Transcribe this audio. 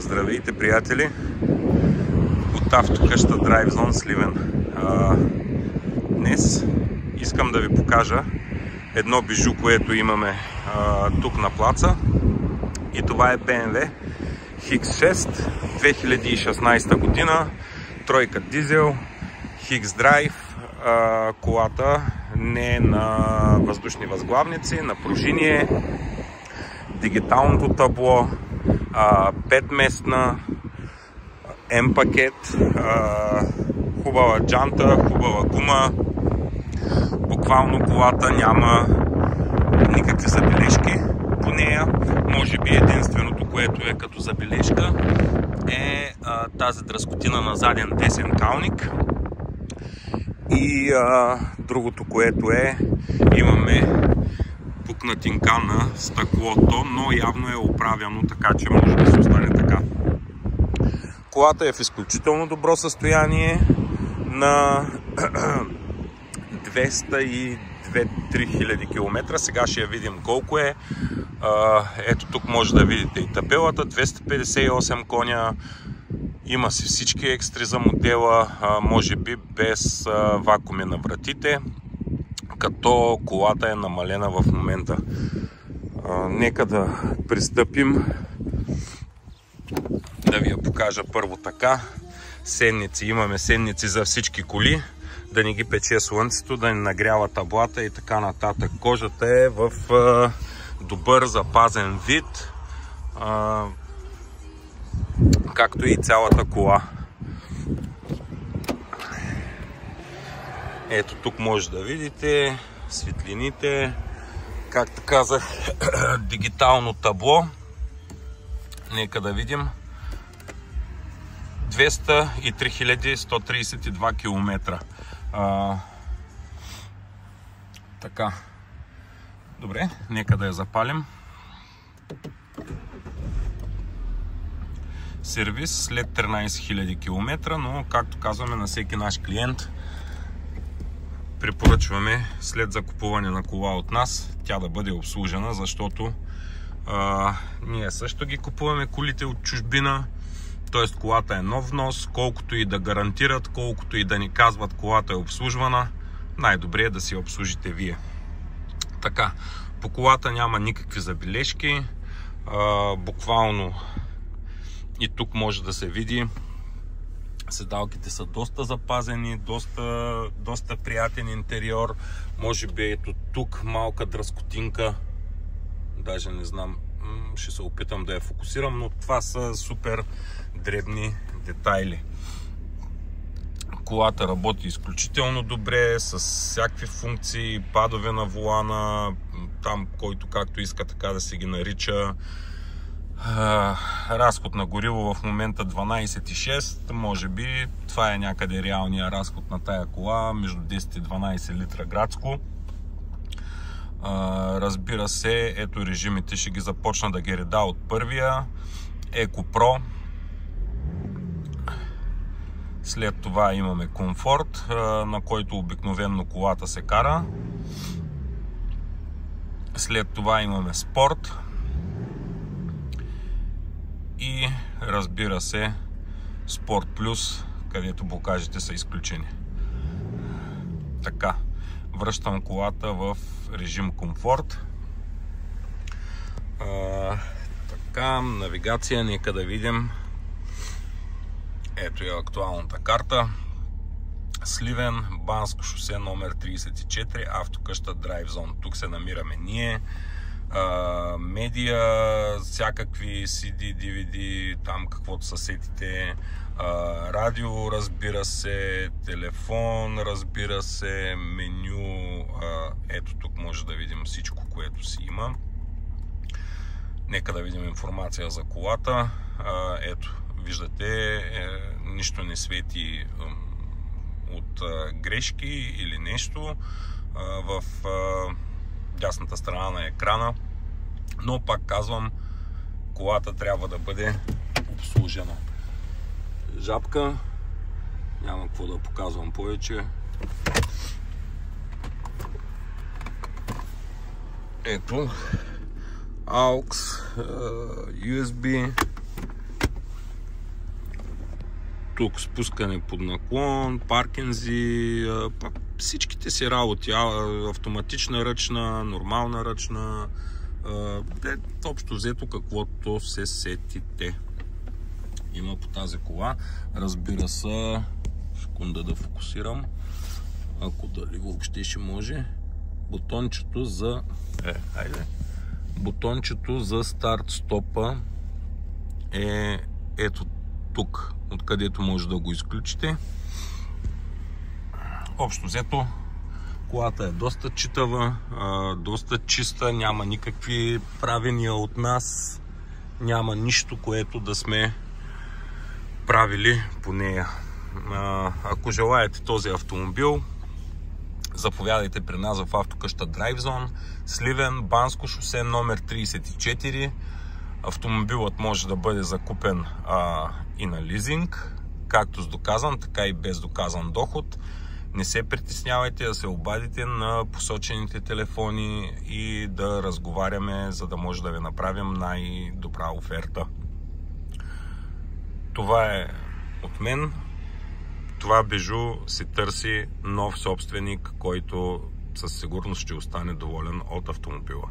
Здравейте, приятели! От автокъща DriveZone Сливен. Днес искам да ви покажа едно бижу, което имаме тук на плаца. И това е BMW X6 2016 година. Тройка дизел, X-Drive. Колата не е на въздушни възглавници, на пружини, дигиталното табло, 5-местна, М-пакет, хубава джанта, хубава гума. Буквално колата няма никакви забележки по нея. Може би единственото, което е като забележка, е тази дръскотина на заден десен калник. И другото, което е, имаме пукнатинка на стъклото, но явно е оправяно, така че може да се остане така. Колата е в изключително добро състояние на 202-3 хиляди км. Сега ще я видим колко е. Ето тук може да видите и табелата. 258 коня. Има си всички екстри за модела, може би без вакууми на вратите, като колата е намалена в момента. Нека да пристъпим да ви я покажа първо така. Сенници, имаме сенници за всички коли, да не ги пече слънцето, да не нагрява таблата и така нататък. Кожата е в добър запазен вид, както и цялата кола. Ето тук може да видите светлините, както казах, дигитално табло. Нека да видим. 203 132 км. Така. Добре, нека да я запалим. Сервис след 13 000 км, но както казваме на всеки наш клиент, препоръчваме след закупуване на кола от нас тя да бъде обслужена, защото ние също ги купуваме колите от чужбина, т.е. колата е нов внос, колкото и да гарантират, колкото и да ни казват колата е обслужвана, най-добре е да си обслужите вие. Така, по колата няма никакви забележки, буквално и тук може да се види, седалките са доста запазени, доста приятен интериор. Може би ето тук малка дръскотинка, даже не знам, ще се опитам да я фокусирам, но това са супер дребни детайли. Колата работи изключително добре, с всякакви функции, падове на волана, там който както иска така да се ги нарича. Разход на гориво в момента 12,6, може би това е някъде реалния разход на тая кола, между 10 и 12 литра градско. Разбира се, ето режимите ще ги започна да ги реда от първия, Еко Про. След това имаме комфорт, на който обикновенно колата се кара. След това имаме спорт. И разбира се, Спорт Плюс, където блокажите са изключени. Така, връщам колата в режим комфорт. Така, навигация, нека да видим. Ето е актуалната карта. Сливен, Банско шосе номер 34, автокъща DriveZone. Тук се намираме ние. Медиа, всякакви CD, DVD, там каквото са сетите, радио, разбира се, телефон, разбира се, меню. Ето тук може да видим всичко, което си има. Нека да видим информация за колата. Ето, виждате, нищо не свети от грешки или нещо в дясната страна на екрана, но пак казвам, колата трябва да бъде обслужена. Жабка, няма какво да показвам повече. Ето, AUX, USB, тук спускане под наклон, паркинзи, всичките си работи, автоматична ръчна, нормална ръчна, общо взето каквото се сетите. Има по тази кола, разбира се, секунда да фокусирам, ако дали въобще ще може, бутончето за бутончето за старт-стопа е ето тук, откъдето може да го изключите. Общо взето колата е доста читава, доста чиста, няма никакви правения от нас, няма нищо, което да сме правили по нея. Ако желаете този автомобил, заповядайте при нас в автокъща DriveZone, Сливен, Банско шосе номер 34. Автомобилът може да бъде закупен и на лизинг, както с доказан, така и без доказан доход. Не се притеснявайте да се обадите на посочените телефони и да разговаряме, за да може да ви направим най-добра оферта. Това е от мен. Това бижу си търси нов собственик, който със сигурност ще остане доволен от автомобила.